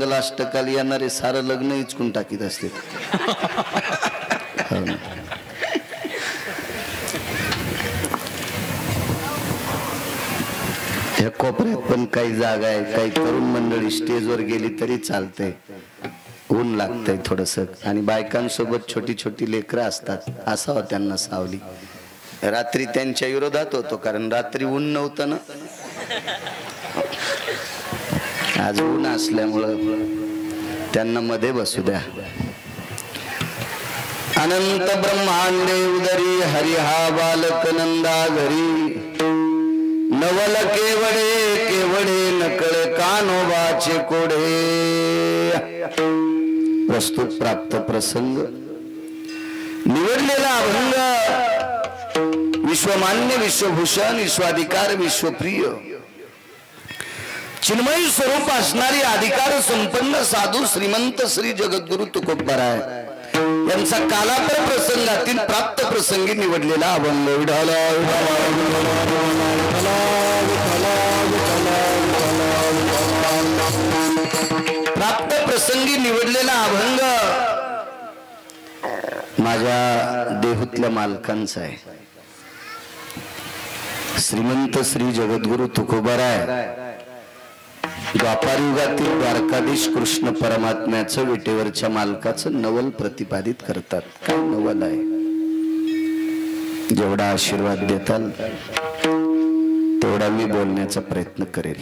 मंगलाष्टकाला येणारे सारं लग्न इचकून टाकीत असते. ह्या कोपऱ्यात पण काही जागा आहे, काही तरुण मंडळी स्टेजवर गेली तरी चालते. ऊन लागतंय थोडस आणि बायकांसोबत छोटी छोटी लेकरं असतात, असावं त्यांना सावली. रात्री त्यांच्या विरोधात होतो कारण रात्री ऊन नव्हतं ना. आज ऊन असल्यामुळं त्यांना मध्ये बसू द्या. अनंत ब्रह्मांडे उदरी हरी हा बालक नंदा घरी नवल केवडे केवडे नकळे कानोबाचे कोडे. प्रस्तुत प्राप्त प्रसंग निवडलेला अभंग विश्वमान्य विश्वभूषण विश्वाधिकार विश्वप्रिय चिन्मयी स्वरूप असणारी अधिकार संपन्न साधू श्रीमंत श्री जगद्गुरु तुकोबाराय यांचा कालांतर प्रसंगातील प्राप्त प्रसंगी निवडलेला अभंग. प्राप्त प्रसंगी निवडलेला अभंग माझ्या देहूतल्या मालकांचा आहे. श्रीमंत श्री जगद्गुरु तुकोबाराय द्वापार युगातील द्वारकाधीश कृष्ण परमात्म्याचं विटेवरच्या मालकाचं नवल प्रतिपादित करतात. काय नवल आहे? जेवढा आशीर्वाद देताल तेवढा मी बोलण्याचा प्रयत्न करेल.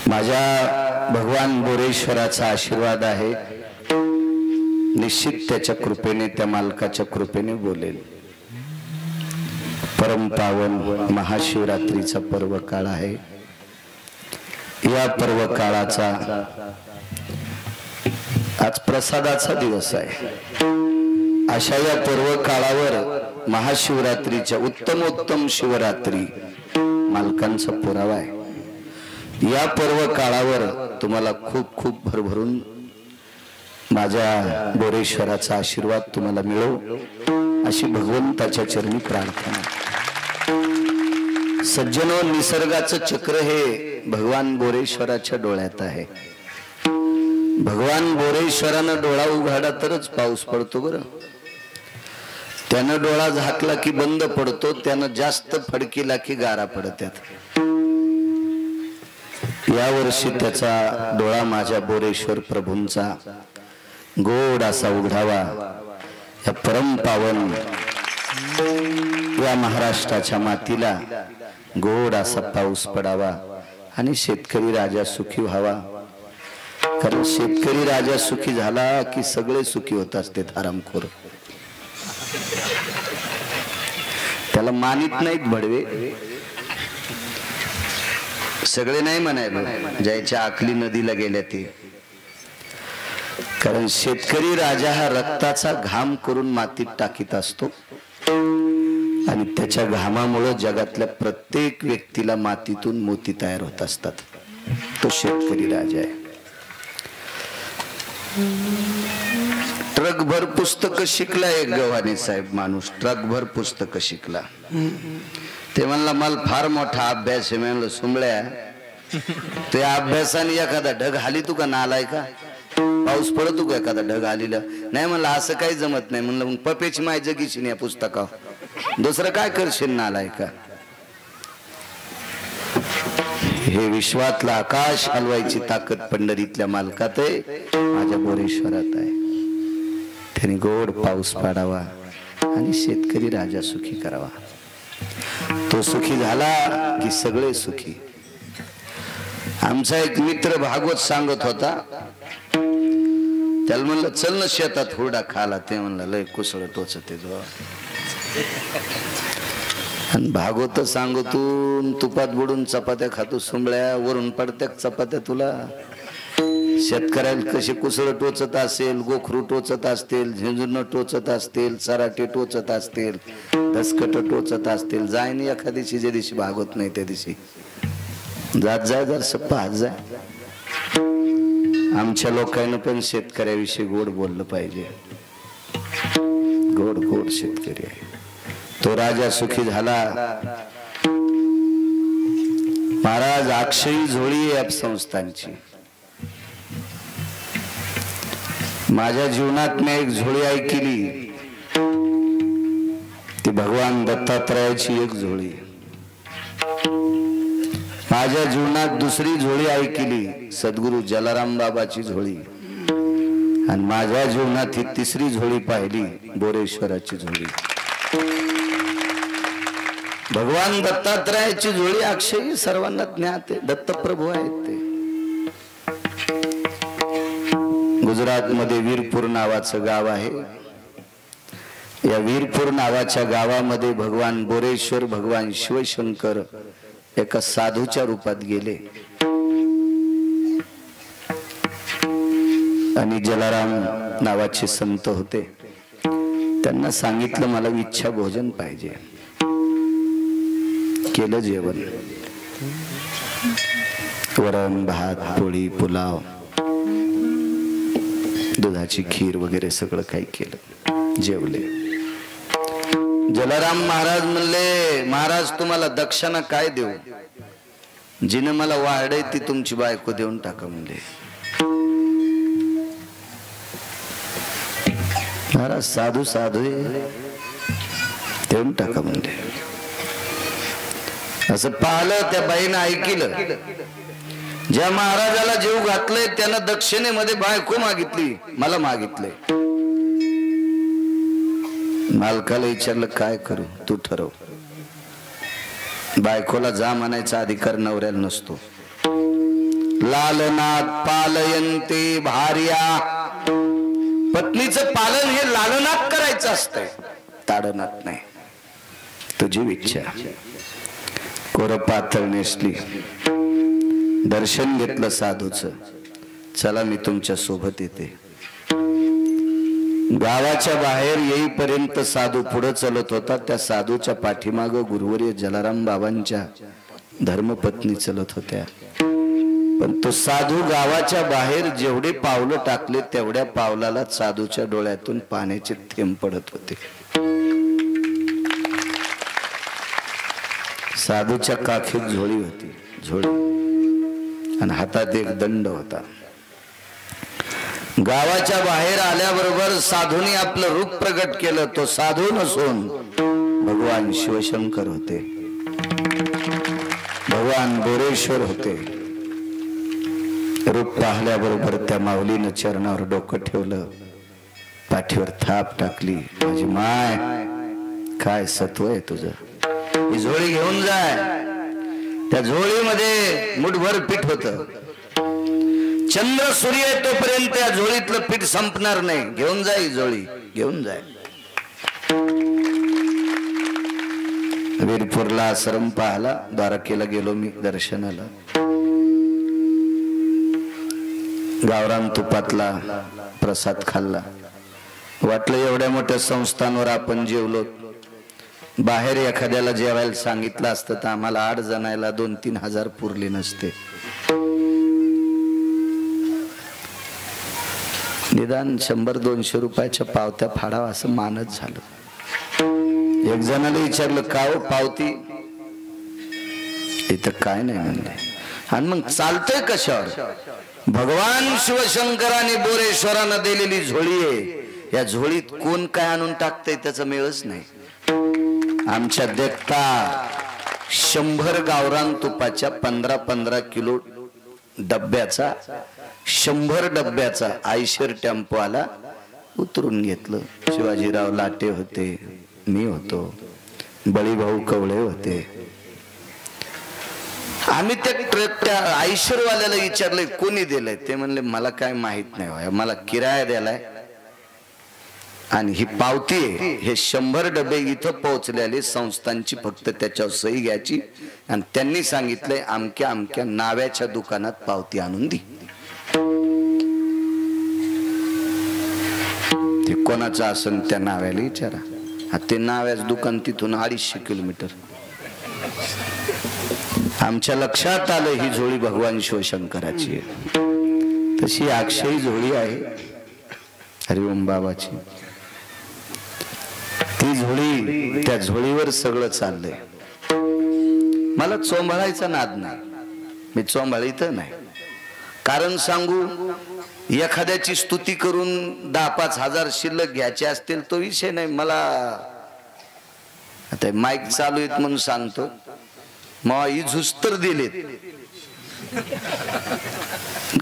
माझ्या भगवान बोरेश्वराचा आशीर्वाद आहे, निश्चित त्याच्या कृपेने त्या मालकाच्या कृपेने बोलेल. परम पावन महाशिवरात्रीचा पर्व काळ आहे. या पर्व काळाचा आज प्रसादाचा दिवस आहे. अशा या पर्व काळावर महाशिवरात्रीच्या उत्तमोत्तम शिवरात्री मालकांचा पुरावा आहे. या पर्व काळावर तुम्हाला खूप खूप भरभरून माझ्या बोरेश्वराचा आशीर्वाद तुम्हाला मिळो अशी भगवंताच्या चरणी प्रार्थना. सज्जनो, निसर्गाचं चक्र हे भगवान बोरेश्वराच्या डोळ्यात आहे. भगवान बोरेश्वरानं डोळा उघाडा तरच पाऊस पडतो. बरं, त्यानं डोळा झाकला की बंद पडतो, त्यानं जास्त फडकिला की गारा पडतात. या वर्षी त्याचा डोळा माझ्या बोरेश्वर प्रभूंचा गोड असा उघडावा. या परम पावन या महाराष्ट्राच्या मातीला गोड असा पाऊस पडावा आणि शेतकरी राजा सुखी व्हावा. कारण शेतकरी राजा सुखी झाला की सगळे सुखी होत असते. आरामखोर त्याला मानित नाहीत भडवे, सगळे नाही म्हणायला ज्याच्या आखली नदीला गेल्या ते. कारण शेतकरी राजा हा रक्ताचा घाम करून मातीत टाकीत असतो आणि त्याच्या घामामुळे जगातल्या प्रत्येक व्यक्तीला मातीतून मोती तयार होत असतात. तो शेतकरी राजा आहे. ट्रकभर पुस्तक शिकला एक गव्हाणे साहेब माणूस, ट्रकभर पुस्तक शिकला. ते म्हणला मला फार मोठा अभ्यास आहे. म्हणलं सुंबळ्या, त्या अभ्यासाने एखादा ढग हाली तू का नालाय का? पाऊस पडतो का एखादा ढग आलेला? नाही म्हणलं असं काही जमत नाही. म्हणलं मग पपेची माय जगीशी या पुस्तकावर दुसरं काय करशील नालाय का? हे विश्वातला आकाश हलवायची ताकद पंढरीतल्या मालकात आहे, माझ्या बोरेश्वरात आहे. त्यांनी गोड पाऊस पाडावा आणि शेतकरी राजा सुखी करावा. तो सुखी झाला की सगळे सुखी. आमचा एक मित्र भागवत सांगत होता, त्याला म्हणलं चल ना शेतात हुरडा खाला. ते म्हणलं लय कुसळ टोचते जो. आणि भागवत सांगतून तुपात बुडून चपात्या खातो सुंबळ्या, वरून पडत्या चपात्या तुला. शेतकऱ्याला कशी कुसळ टोचत असेल, गोखरू टोचत असतील, झिंजुन टोचत असतील, सराटे टोचत असतील, दसकट टोचत असतील. जाय नाही एखाद्या दिवशी, ज्या दिवशी भागवत नाही त्या दिवशी जात जाय जर पाहत जाय. आमच्या लोकांना पण शेतकऱ्याविषयी गोड बोललं पाहिजे. गोड गोड शेतकरी आहे. तो राजा सुखी झाला. महाराज अक्षयी झोळी ॲप संस्थांची माझ्या जीवनात मी एक झोळी ऐकली, ती भगवान दत्तात्रयाची एक झोळी. माझ्या जीवनात दुसरी झोळी ऐकली, सद्गुरु जलाराम बाबाची झोळी. आणि माझ्या जीवनात ही तिसरी झोळी पाहिली, बोरेश्वराची झोळी. भगवान दत्तात्रयाची झोळी अक्षयी सर्वांना ज्ञात आहे, दत्तप्रभू आहेत ते. गुजरात मध्ये वीरपूर नावाचं गाव आहे. या वीरपूर नावाच्या गावामध्ये भगवान बोरेश्वर, भगवान शिवशंकर एका साधूच्या रूपात गेले आणि जलाराम नावाचे संत होते. त्यांना सांगितलं मला इच्छा भोजन पाहिजे. केलं जेवण, वरण भात पोळी पुलाव दुधाची खीर वगैरे सगळं काही केलं. जेवले. जलाराम महाराज म्हणले, महाराज तुम्हाला दक्षिणा काय देऊ? जिने मला वाढे ती तुमची बायको देऊन टाका म्हणले. महाराज साधू साधू देऊन टाका म्हणले. असं पाहिलं, त्या बाईनं ऐकलं. ज्या महाराजाला जीव घातले त्यानं दक्षिणेमध्ये बायको मागितली, मला मागितले. मालकाला विचारलं काय करू, तू ठरव. बायकोला जा म्हणायचा अधिकार नवऱ्याला नसतो. लालनात पालयंते भार्या, पत्नीचं पालन हे लालनात करायचं असतंय, ताडनात नाही. तुझी इच्छा. कोर पातळ नेसली, दर्शन घेतलं साधूचं. चला मी तुमच्या सोबत येते. गावाच्या बाहेर येईपर्यंत साधू पुढे चलत होता. त्या साधूच्या पाठीमाग गुरुवर्य जलाराम बाबांच्या धर्मपत्नी चलत होत्या. पण तो साधू गावाच्या बाहेर जेवढे पावलं टाकले तेवढ्या पावलाला साधूच्या डोळ्यातून पाण्याचे थेंब पडत होते. साधूच्या काखेत झोळी होती, झोळी, आणि हातात एक दंड होता. गावाच्या बाहेर आल्याबरोबर साधूने आपलं रूप प्रगट केलं. तो साधू नसून भगवान शिवशंकर होते, भगवान बोरेश्वर होते. रूप पाहिल्याबरोबर त्या माऊलीनं चरणावर डोकं ठेवलं, पाठीवर थाप टाकली. माझी माय, काय सत्व आहे तुझं, ही झोळी घेऊन जाय. त्या झोळीमध्ये मुठभर पीठ होत. चंद्र सूर्य तोपर्यंत त्या झोळीतलं पीठ संपणार नाही. घेऊन जाय ही झोळी, घेऊन जाय. वीरपूरला आश्रम पाहला, द्वारकेला गेलो मी दर्शनाला. गावरान तुपातला प्रसाद खाल्ला. वाटलं एवढ्या मोठ्या संस्थांवर आपण जेवलो. बाहेर एखाद्याला जेवायला सांगितलं असतं तर आम्हाला 8 जणायला 2-3 हजार पुरले नसते. निदान 100-200 रुपयाच्या पावत्या फाडावा असं मानत झालं. एक जणाला विचारलं का हो पावती? इथं काय नाही म्हणले. आणि मग चालतंय कशावर? भगवान शिवशंकराने बोरेश्वरानं दिलेली झोळी आहे. या झोळीत कोण काय आणून टाकतंय त्याचा मेळच नाही. आमच्या देखता 100 गावरान तुपाच्या 15-15 किलो डब्याचा 100 डब्याचा आयशर टेम्पो आला. उतरून घेतलं. शिवाजीराव लाटे होते, मी होतो, बळीभाऊ कवळे होते. आम्ही त्या आयशरवाल्याला विचारलंय कोणी दिलंय? ते म्हणले मला काय माहित नाही, मला किराया द्यालाय आणि ही पावती आहे. हे 100 डबे इथं पोहोचलेले संस्थांची, फक्त त्याच्यावर सही घ्यायची आणि त्यांनी सांगितलंय अमक्या अमक्या नाव्याच्या दुकानात पावती आणून दी. ते कोणाचं असन त्या नाव्याला विचारा. ते नाव्याचं दुकान तिथून 250 किलोमीटर. आमच्या लक्षात आलं ही झोळी भगवान शिवशंकराची आहे. तशी अक्षयी झोळी आहे हरिओम बाबाची. ती झोळी, त्या झोळीवर सगळं चाललंय. मला चोंबळायचा नाद नाही, मी चोंबळीत नाही. कारण सांगू, एखाद्याची स्तुती करून 10-5 हजार शिल्लक घ्यायचे असतील तो विषय नाही. मला आता माईक चालू आहेत म्हणून सांगतो, मग इझुस्तर दिलेत,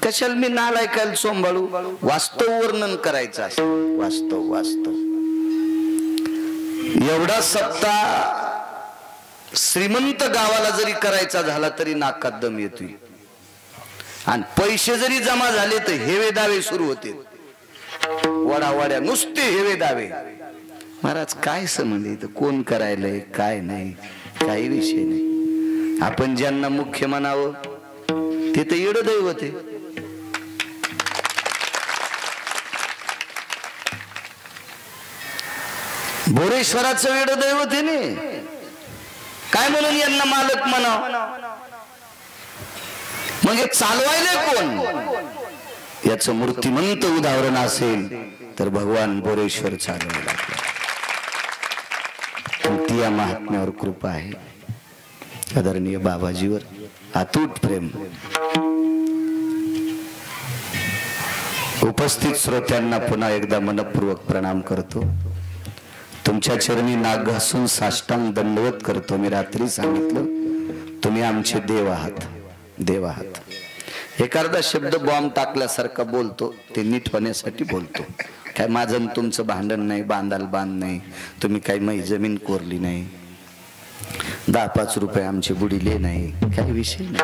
कशाला मी नालायकाला सांभाळू. वास्तव वर्णन करायचं असं, वास्तव वास्तव. एवढा सप्ता श्रीमंत गावाला जरी करायचा झाला तरी नाकात दम येतोय, आणि पैसे जरी जमा झाले तर हेवे दावे सुरू होते, वडावाड्या नुसते हेवे दावे. महाराज काय संबंध इथं, कोण करायलंय काय नाही, काही विषय नाही. आपण ज्यांना मुख्य म्हणावं ते तर येड दैवत आहे. बोरेश्वराचं वेड दैवत आहे ने, काय म्हणून यांना मालक म्हणाव. मग हे चालवायला कोण, याचं मूर्तिमंत उदाहरण असेल तर भगवान बोरेश्वर चालवायला लागला. ती या महात्म्यावर कृपा आहे, आदरणीय बाबाजीवर अतूट प्रेम. उपस्थित श्रोत्यांना पुन्हा एकदा मनपूर्वक प्रणाम करतो. तुमच्या चरणी नाक घासून साष्टांग दंडवत करतो. मी रात्री सांगितलं तुम्ही आमचे देव आहात, देव आहात. एखादा शब्द बॉम्ब टाकल्यासारखा बोलतो, ते नीट होण्यासाठी बोलतो. काय माझं तुमचं भांडण नाही, बांधाल बांध नाही, तुम्ही काही मै जमीन कोरली नाही, 10-5 रुपये आमचे बुडीले नाही, काही विषय नाही.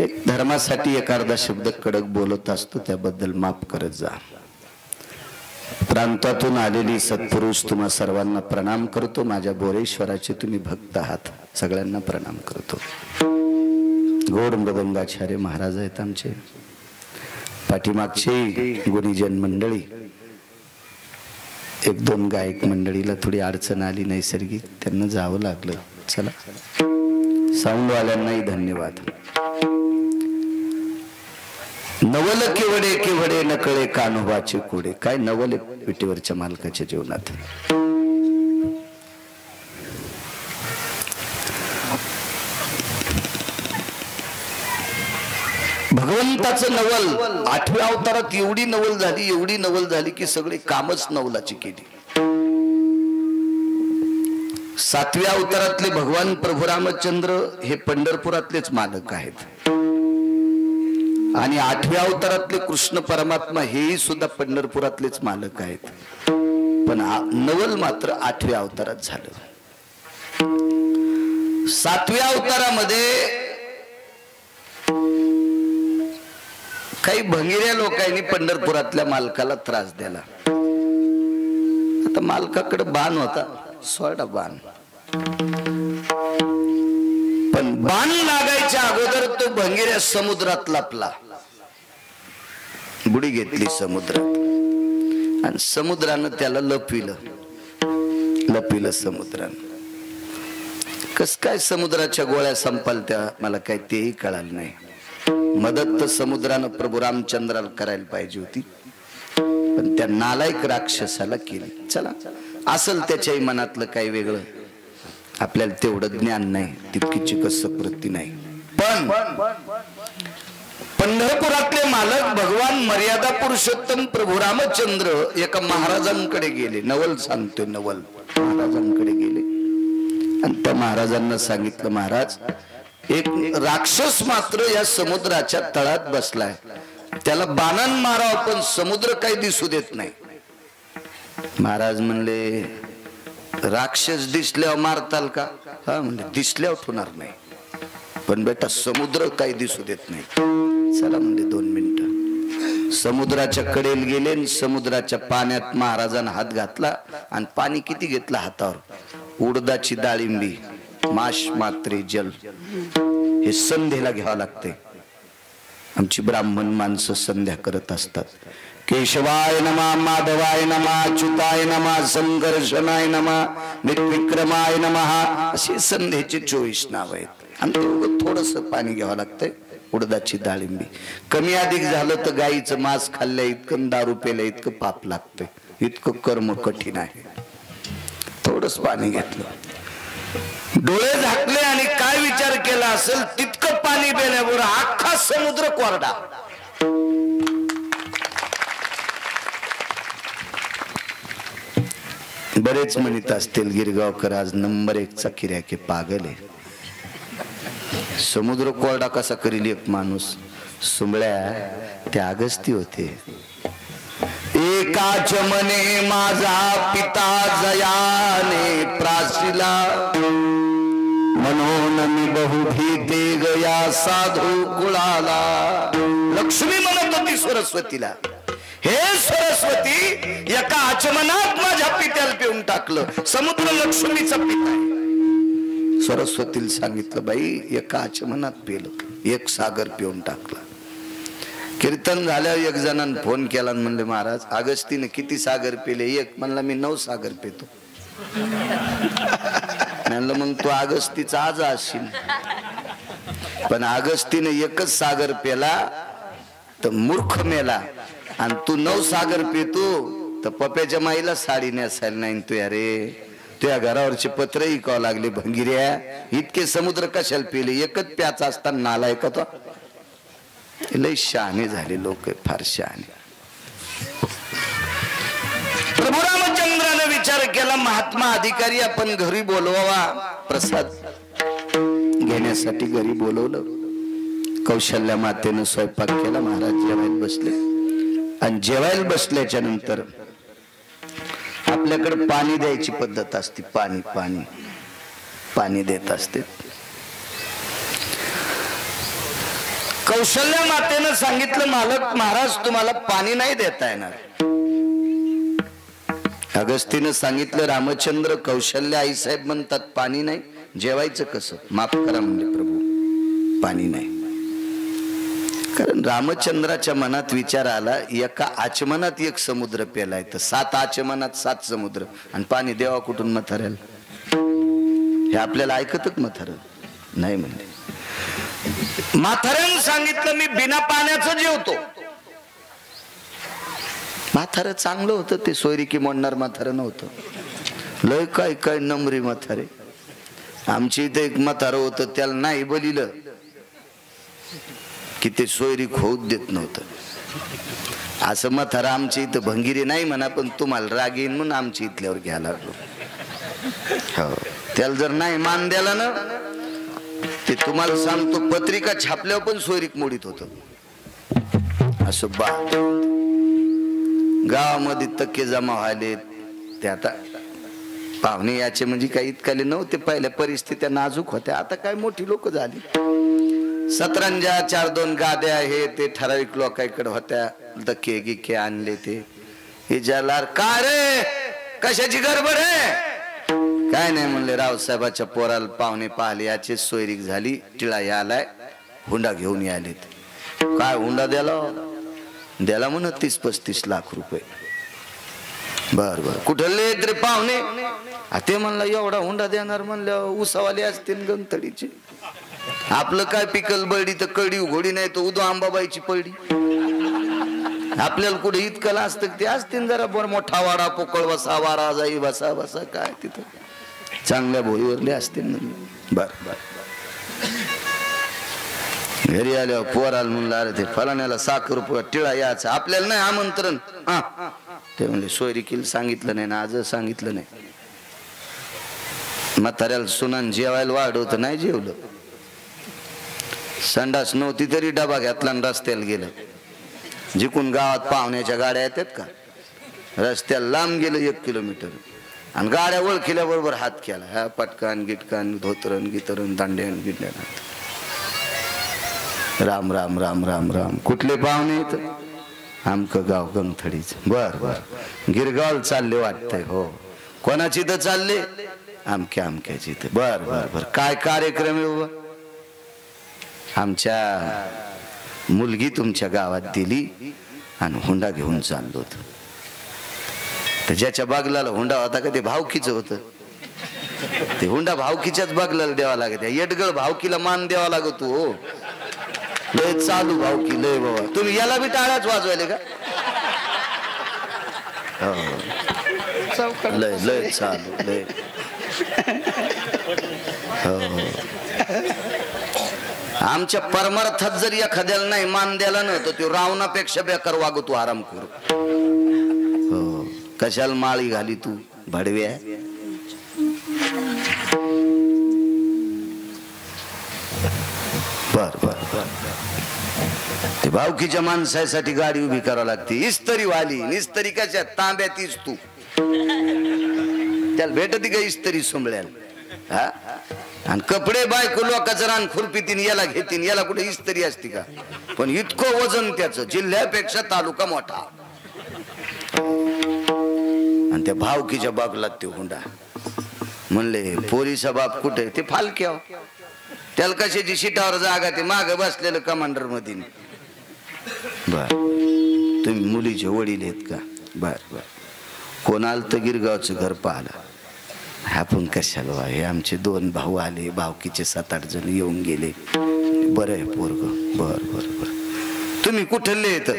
एक धर्मासाठी एखादा शब्द कडक बोलत असतो, त्याबद्दल माफ करत जा. प्रांतातून आलेली सत्पुरुष तुम्हा सर्वांना प्रणाम करतो. माझ्या बोरेश्वराचे तुम्ही भक्त आहात, सगळ्यांना प्रणाम करतो. गोड मृदंगाचार्य महाराज आहेत आमचे, पाठीमागचे गुणीजन मंडळी, 1-2 गायक मंडळीला थोडी अडचण आली नैसर्गिक, त्यांना जावं लागलं. चला, साऊंडवाल्यांनाही धन्यवाद. नवल केवडे केवडे नकळे कान्होबाचे कोडे. काय नवल विटेवरच्या मालकाच्या जीवनात. भगवंताचं नवल 8व्या अवतारात एवढी नवल झाली, एवढी नवल झाली की सगळे कामच नवलाची केली. 7व्या अवतारातले भगवान प्रभू रामचंद्र हे पंढरपुरातलेच मालक आहेत, आणि 8व्या अवतारातले कृष्ण परमात्मा हेही सुद्धा पंढरपुरातलेच मालक आहेत. पण नवल मात्र 8व्या अवतारात झालं. 7व्या अवतारामध्ये काही भंगिऱ्या लोकांनी पंढरपुरातल्या मालकाला त्रास दिला. आता मालकाकडे बाण होता, सोडा बाण, पण बाण लागायच्या अगोदर तो भंगिऱ्या समुद्रात लपला, बुडी घेतली समुद्रात, आणि समुद्रानं त्याला लपविलं समुद्रानं. कस काय समुद्राच्या गोळ्या संपलत्या मला काय तेही कळालं नाही. मदत तर समुद्रानं प्रभू रामचंद्राला करायला पाहिजे होती, पण त्या नालायक राक्षसाला केली. चला, असल त्याच्याही मनातलं काही वेगळं, आपल्याला तेवढं ज्ञान नाही, तितकी चिकस प्रवृत्ती नाही. पण पंढरपुरातले मालक भगवान मर्यादा पुरुषोत्तम प्रभू रामचंद्र एका महाराजांकडे गेले. नवल सांगतोय, नवल महाराजांकडे गेले आणि त्या महाराजांना सांगितलं, महाराज एक राक्षस मात्र या समुद्राच्या तळात बसलाय, त्याला बाणान माराव पण समुद्र काही दिसू देत नाही. महाराज म्हणले, राक्षस दिसल्यावर मारताल का? हा म्हणजे दिसल्यावर होणार नाही, पण बेटा समुद्र काही दिसू देत नाही. चला म्हणजे 2 मिनिटं समुद्राच्या कडेला गेले आणि समुद्राच्या पाण्यात महाराजांना हात घातला आणि पाणी किती घेतलं हातावर? उडदाची डाळिंबी, माश मात्रे जल, हे संध्येला घ्यावं लागते. आमची ब्राह्मण माणसं संध्या करत असतात. केशवाय नमः, माधवाय नमः, अच्युताय नमः, संकर्षणाय नमः, विक्रमाय नमः, अशी संध्येचे 24 नाव आहेत. आणि थोडस पाणी घ्यावं लागतंय. उडदाची डाळिंबी कमी अधिक झालं तर गाईचं मांस खाल्ल्या इतकं, दारू पेल्या इतकं पाप लागतंय, इतकं कर्म कठीण आहे. थोडस पाणी घेतलं, डोळे झाकले आणि काय विचार केला असेल तितकं पाणी पेल्यावर अख्खा समुद्र कोरडा. बरेच म्हणत असतील गिरगावकर आज नंबर 1 चा किर्याके पागल आहे. समुद्र कोरडा कसा करील एक माणूस. सुंबळ्या त्या अगस्ती होते. एकाच मने माझा पिता जयाने प्राशिला, म्हणून मी बहु भीते गया साधू कुळाला. लक्ष्मी म्हणत होती सरस्वतीला, हे सरस्वती एका आचमनात माझ्या पित्याला पिऊन टाकलं. समुद्र लक्ष्मीचा पिता आहे. सरस्वतीला सांगितलं, बाई एका आचमनात पेलं, एक सागर पिऊन टाकला. कीर्तन झाल्यावर एक जणांनी फोन केला म्हणले, महाराज अगस्तीने किती सागर पेले? एक म्हणला, मी 9 सागर पेतो. म्हणलं, मग तू अगस्तीचा आज असशील. पण अगस्तीने एकच सागर पेला तर मूर्ख मेला, आणि तू 9 सागर पितो तर पप्याच्या माईला साडी नेसायला नाही. तू अरे तुझ्या घरावरचे पत्र ऐकावं लागले. भंगिऱ्या इतके समुद्र कशाला पेले? एकच प्याचा असताना नाला ऐकतो. लय शहाणे झाले लोक, फार शहाणे. प्रभू रामचंद्राने विचार केला, महात्मा अधिकारी आपण घरी बोलवावा. प्रसाद घेण्यासाठी घरी बोलवलं. कौशल्या मातेनं स्वयंपाक केला. महाराज जेवायला बसले, आणि जेवायला बसल्याच्या नंतर आपल्याकडे पाणी द्यायची पद्धत असते. पाणी पाणी पाणी देत असते. कौशल्या मातेनं सांगितलं, मालक महाराज तुम्हाला पाणी नाही देता येणार. अगस्तीनं सांगितलं, रामचंद्र कौशल्या आई साहेब म्हणतात पाणी नाही, जेवायचं कसं? माफ करा म्हणले प्रभू, पाणी नाही. कारण रामचंद्राच्या मनात विचार आला, एका आचमनात एक समुद्र पेलाय तर 7 आचमनात 7 समुद्र, आणि पाणी देवा कुठून म्हाताऱ्याला? हे आपल्याला ऐकतच म्हातारं नाही म्हणले. म्हाताऱ्यानं सांगितलं, मी बिना पाण्याचं जेवतो. म्हातारं चांगलं होतं ते, सोयरिकी म्हणणार म्हातारं नव्हतं. लय काय काय नमरी म्हातारे. आमची इथे एक म्हातारं होतं, त्याला नाही बोलिलं की ते सोयरीक होऊच देत नव्हतं. असं म्हातारं आमची इथं भंगिरी नाही म्हणा, पण तुम्हाला राग येईन म्हणून आमची इथल्यावर घ्यायला लागलो. हो, त्याला जर नाही मान द्याला ना, ते तुम्हाला सांगतो पत्रिका छापल्यावर पण सोयरीक मोडीत होत. असं बा गावामध्ये टक्के जमा व्हायले. ते आता पाहुणे याचे म्हणजे काही इतकाले नव्हते, पहिल्या परिस्थित्या नाजूक होत्या. आता काय मोठी लोक झाली. 17 4-2 गाद्या हे ते ठराविक लोकांकडे होत्या. धक्के गिक्के आणले ते. हे ज्याला का रे कशाची गडबड आहे? काय नाही म्हणले, रावसाहेबाच्या पोराला पाहुणे पाहिले, याची सोयरीक झाली. टिळा यालाय, हुंडा घेऊन यालेत. काय हुंडा द्याला म्हण 30-35 लाख रुपये. बर बर, कुठले रे पाहुणे? ते म्हणलं एवढा हुंडा देणार म्हणलं उसावाले असतील गंतडीचे. आपलं काय पिकल बळडी तर कळडी घोडी नाही, तो उदो आंबाबाईची पळडी. आपल्याला कुठे इतकं असतं ते असतील जरा बर मोठा वाडा, पोकळ बसा, वारा जाई बसा बसा, काय तिथं चांगल्या भोईवरले असतील म्हणले. बर बर, घरी आल्यावर पोराला म्हणलं, अरे ते फलाण्याला साखर रुपये टिळा यायचं, आपल्याला नाही आमंत्रण. ते म्हणले सोयरिकीला सांगितलं नाही ना, आज सांगितलं नाही. म्हाताऱ्याला सुनान जेवायला वाढवत नाही, जेवलं. संडास नव्हती तरी डबा घेतला आणि रस्त्याला गेलं. जिकून गावात पाहुण्याच्या गाड्या येतात का, रस्त्याला लांब गेलं 1 किलोमीटर, आणि गाड्या ओळखल्याबरोबर हात केला. ह्या पटकान गिटकान धोतरण गितरण दांड्यान गिडल्यान. राम राम राम राम राम. कुठले पाहुणे येत? आमकं गाव गंगथडीच. बर बर, गिरगाव चालले वाटतंय. हो, कोणाची तर चालले? आमक्या आमक्याची. बर बर बर, काय कार्यक्रम आहे बाबा? आमच्या मुलगी तुमच्या गावात दिली आणि हुंडा घेऊन चाललो होतो. तर ज्याच्या बागलाला हुंडा होता का ते भावकीचं होतं. ते हुंडा भावकीच्याच बागलाला द्यावा लागत. येडगळ भावकीला मान द्यावा लागतो. हो, लय चालू भावकी लय बाबा. तुम्ही याला बी टाळ्याच वाजवायले का? लय लय चालू लय. आमच्या परमार्थात जर एखाद्याला नाही मान द्याला ना तर तो रावणापेक्षा बेकार वागतो आराम करू. हो, कशाला माळी घाली तू भडव्या. बर बर बर, ते भावकीच्या माणसासाठी गाडी उभी करावी लागते. इस्त्री वाली इस्त्री कशा तांब्यातीच तू त्याला भेटती का इस्त्री सुंबळ्याला. हा, आणि कपडे बायको लोकांचं रान खुरपीतीन याला घेतीन, याला कुठे इस्त्री असती का. पण इतकं वजन त्याचं जिल्ह्यापेक्षा तालुका मोठा. आणि त्या भावकीच्या बागलात ते हुंडा. म्हणले पोरीचा बाप कुठे, ते फालक्या. त्याला कशाची शिटावर जागा, ते माग बसलेलं कमांडर मध्ये. बर, तुम्ही मुलीचे वडील आहेत का. बर बर, कोणाला तर गिरगावचं घर पाहिलं. आपण कशाला, हे आमचे 2 भाऊ आले, भावकीचे 7-8 जण येऊन गेले. बरं आहे पोरग. बर बर बर, तुम्ही कुठले येत.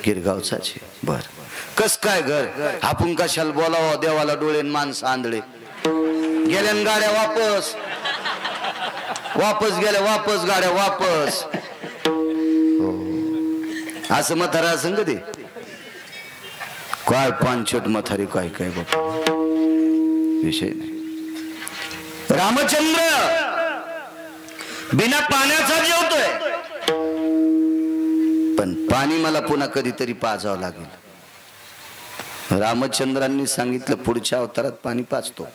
गिरगावचाचे. बर, कस काय घर. आपण कशाला बोलावं, देवाला डोळे माणसं आंधळे. गेल्या गाड्या वापस वापस गेल्या, वापस गाड्या वापस. हो, असं म्हातारा संग ते काय पानछट म्हातारी काय काय बाबा विषय नाही. रामचंद्र बिना पाण्याचा जेवतोय, पण पाणी मला पुन्हा कधीतरी पाजावं लागेल. रामचंद्रांनी सांगितलं पुढच्या अवतारात पाणी पाजतो.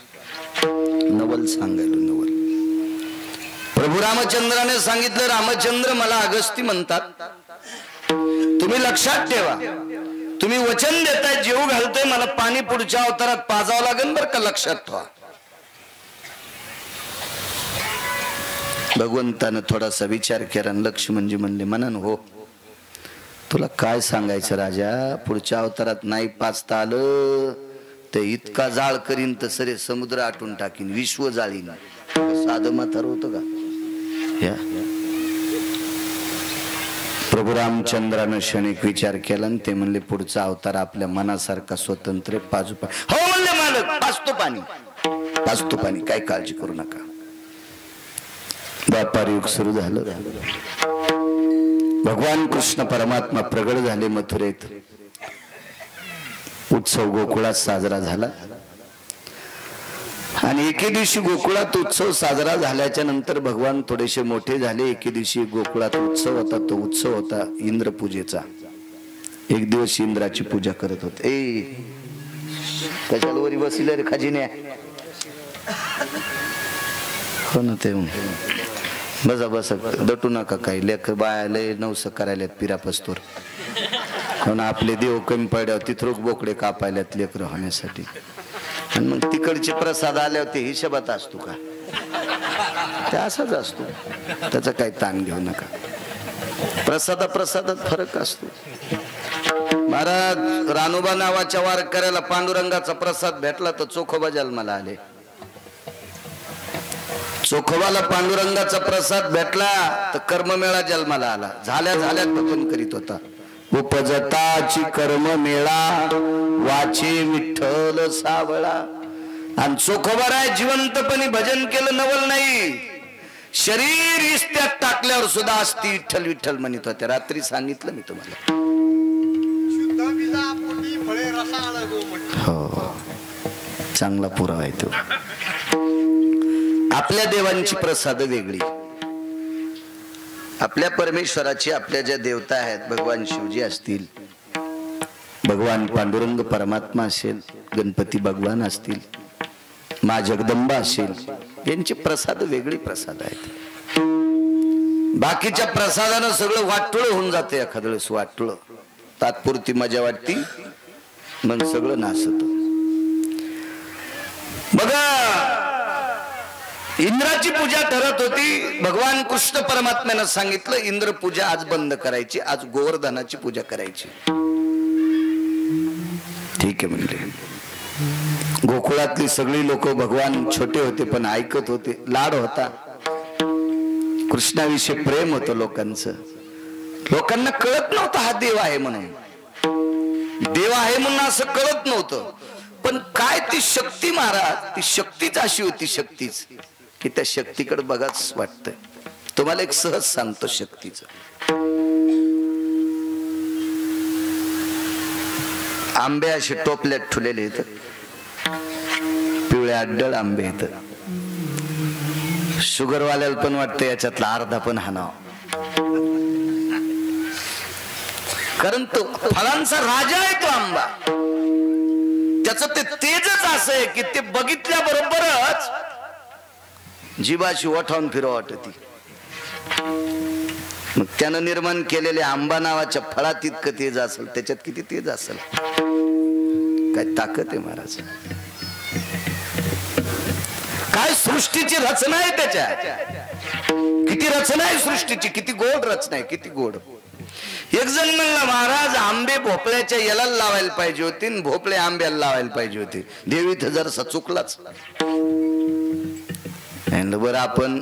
नवल सांगायला नवल. प्रभू रामचंद्राने सांगितलं रामचंद्र मला अगस्ती म्हणतात, तुम्ही लक्षात ठेवा, तुम्ही वचन देताय जीव घालतोय, मला पाणी पुढच्या अवतारात पाजावं लागेल बरं का, लक्षात ठेवा. भगवंतानं थोडासा विचार केला. लक्ष्मणजी म्हणले मनानं हो, तुला काय सांगायचं राजा, पुढच्या अवतारात नाही पाचता आलं ते इतका जाळ करीन तर सरे समुद्र आटून टाकीन, विश्व जाळीन. साधं म्हातार होतं का. प्रभू रामचंद्रानं क्षणिक विचार केला आणि ते म्हणले पुढचा अवतार आपल्या मनासारखा स्वतंत्र पाजू. हो म्हणले मालक, पाजतो पाणी, पाजतो पाणी, काय काळजी करू नका. व्यापार युग सुरू झालं. भगवान कृष्ण परमात्मा प्रगट झाले मथुरेत. उत्सव गोकुळात साजरा झाला. आणि एके दिवशी गोकुळात उत्सव साजरा झाल्याच्या नंतर भगवान थोडेसे मोठे झाले. एके दिवशी गोकुळात उत्सव होता. तो उत्सव होता इंद्र पूजेचा. एक दिवस इंद्राची पूजा करत होते. ए कशाला वरी बसले रे खजिन्या. हो ना, ते बसा बसा, दटू नका. काही लेकर बायाले नवस करायला पिरापस्तोर. हो ना, आपले देव कमी पडल्यावर तिथरोक बोकडे कापायल्यात लेकर होण्यासाठी. आणि मग तिकडचे प्रसाद आल्यावर ते हिशोबात असतो का, ते असाच असतो. त्याचा काही ताण घेऊ नका. प्रसादात फरक असतो. महाराज रानोबा नावाच्या वारकऱ्याला पांडुरंगाचा प्रसाद भेटला तर चोखोबा जन्माला आले. चोखोबाला पांडुरंगाचा प्रसाद भेटला तर कर्ममेळा जन्माला आला. झाल्या भजन करीत होता. उपजताची कर्म मेळा वाचे विठ्ठल सावळा. आणि चोखोबाराय जिवंतपणी भजन केलं नवल नाही. शरीर इस्त्यात टाकल्यावर सुद्धा असती विठ्ठल विठ्ठल म्हणत होते. रात्री सांगितलं मी तुम्हाला. हो, चांगला पुरावा आहे तो. आपल्या देवांची प्रसाद वेगळी. आपल्या परमेश्वराची, आपल्या ज्या देवता आहेत, भगवान शिवजी असतील, भगवान पांडुरंग परमात्मा असेल, गणपती भगवान असतील, मा जगदंबा असेल, यांचे प्रसाद वेगळी प्रसाद आहेत. बाकीच्या प्रसादानं सगळं वाटुळ होऊन जाते. एखाद्या वेळेस वाटुळ, तात्पुरती मजा वाटती, मग सगळं नासत. बघा, इंद्राची पूजा ठरत होती. भगवान कृष्ण परमात्म्यानं सांगितलं इंद्र पूजा आज बंद करायची, आज गोवर्धनाची पूजा करायची. ठीक आहे म्हणले. गोकुळातली सगळी लोक, भगवान छोटे होते पण ऐकत होते. लाड होता, कृष्णाविषयी प्रेम होतं लोकांचं. लोकांना कळत नव्हतं हा देव आहे म्हणून. देव आहे म्हणून असं कळत नव्हतं. पण काय ती शक्ती महाराज, ती शक्तीच अशी होती, शक्तीच की त्या शक्तीकडे बघाच वाटतंय. तुम्हाला एक सहज सांगतो शक्तीच. आंबे असे टोपल्यात ठुलेले आहेत, पिवळे अड्डळ आंबे आहेत. शुगरवाल्याला पण वाटतं याच्यातला अर्धा पण हाणाव, कारण तो फळांचा राजा आहे तो आंबा. त्याचं ते तेजच असं आहे की ते बघितल्या बरोबरच जीवाशी ओठावून फिरव वाटती. मग त्यानं निर्माण केलेले आंबा नावाच्या फळात इतकं तेज असेल, त्याच्यात किती तेज असेल, काय ताकद आहे महाराज, काय सृष्टीची रचना आहे त्याच्यात, किती रचना आहे सृष्टीची, किती गोड रचना आहे, किती गोड. एक जण म्हणला महाराज आंबे भोपळ्याच्या याला लावायला पाहिजे होते, भोपळे आंब्याला लावायला पाहिजे होते. देवी तर जरासा चुकलाच. बरं आपण,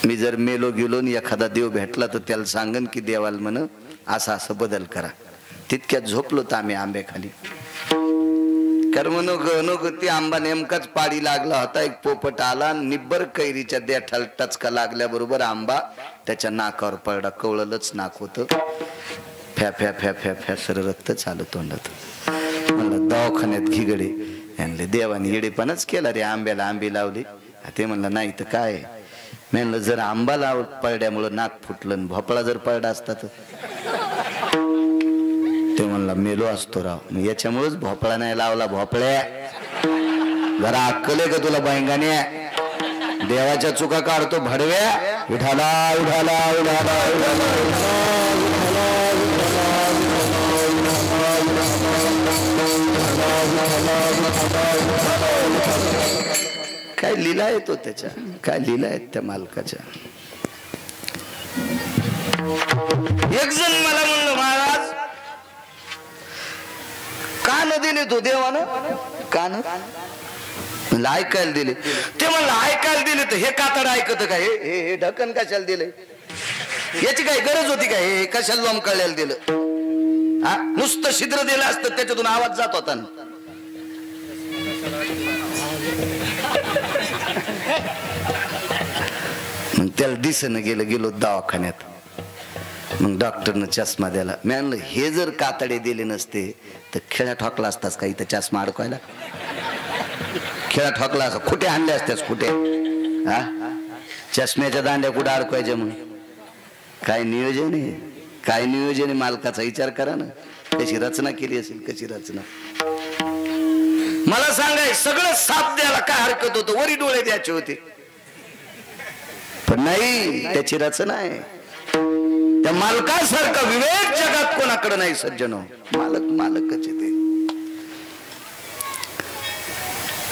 मी जर मेलो गेलो एखादा देव भेटला तर त्याला सांगन की देवाला म्हण असं असं बदल करा. तितक्यात झोपलो तर आम्ही आंब्याखाली. कर्मनो ती आंबा नेमकाच पाडी लागला होता. एक पोपट आला, निब्बर कैरीच्या देठाला टचका लागल्याबरोबर आंबा त्याच्या नाकावर पडला. कवळलंच नाक होतं. फॅ फॅ फॅ फॅ फॅ सर रक्त चालू तोंडात. म्हणलं दवाखान्यात घिगडे. म्हणले देवाने येडेपणाच केला रे, आंब्याला आंबे लावली. ते म्हणलं नाही तर काय. म्हणलं जर आंबा लाव पडल्यामुळं नाक फुटलं, भोपळा जर पडला असता तर. ते म्हणला मेलो असतो राव. मग याच्यामुळेच भोपळा नाही लावला. भोपळ्या जरा अक्कल आहे का तुला बैंगाने? देवाच्या चुका काढतो भडव्या. उठाला उठाला उठाला काय लीला आहे तो त्याच्या, काय लीला आहेत त्या मालकाच्या. एक जण मला म्हणलं महाराज कान दिले तो देवानं, कान ऐकायला दिले. ते म्हणलं ऐकायला दिले तर हे कातड ऐकत काय, हे ढक्कन कशाला दिले, याची काही गरज होती काय, हे कशाला लोंबकळलेलं दिलं. हा नुसतं छिद्र दिलं असतं त्याच्यातून आवाज जात होता ना. मग त्याला दिसणं गेलं. गेलो दवाखान्यात. मग डॉक्टरनं चष्मा द्याला. मी म्हणलं हे जर कातडे दिले नसते तर खेळा ठोकला असतास का इथं चष्मा अडकवायला? खेळा ठोकला असं कुठे आणले असतेस कुठे? हा चष्म्याच्या दांड्या कुठे अडकवायच्या? मग काय नियोजन आहे, काय नियोजन आहे मालकाचा विचार करा ना. कशी रचना केली असेल, कशी रचना. मला सांगाय सगळं साथ द्यायला काय हरकत होतं, वरी डोळे द्यायचे होते. पण नाही, त्याची रचना आहे. त्या मालकासारखा विवेक जगात कोणाकडे नाही सज्जनो. मालक मालकच आहे.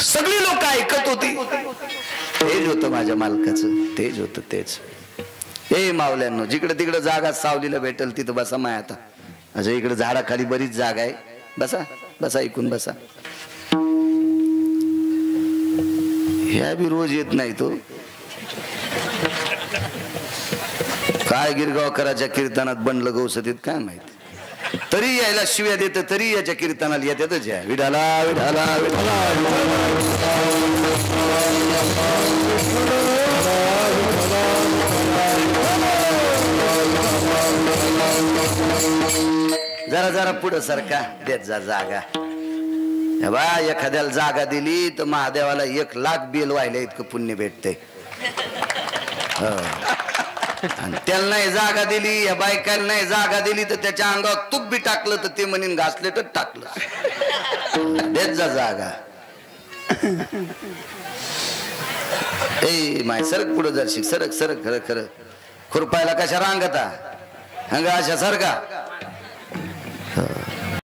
सगळी लोक ऐकत होती. तेज होतं माझ्या मालकाचं, तेज होतं तेज. ए मावल्यांनो, जिकडे तिकडे जागा सावलीला भेटेल तिथं बसा. माय आता अजून इकडे झाडाखाली बरीच जागा आहे. बसा बसा, ऐकून बसा. ह्या बी रोज येत नाही तो. काय गिरगावकराच्या कीर्तनात बनलं गौसतीत काय माहिती. तरी यायला शिव्या देत, तरी याच्या कीर्तनाला येतातच. या विठाला विठाला विठाला. जरा जरा पुढं सारखा देत जा जागा. बा एखाद्याला जागा दिली तर महादेवाला 1,00,000 बेल व्हायला इतकं पुण्य भेटते. आणि त्याला नाही जागा दिली, या बायकाला नाही जागा दिली तर त्याच्या अंगावर तूप बी टाकलं तर ते म्हणून घासले तर टाकलं. देत जा जागा. ए माय सरक पुढं जरशी, सरक सरक. खरं खरं खुरपायला कशा रांगता हंगा अशा सारखा.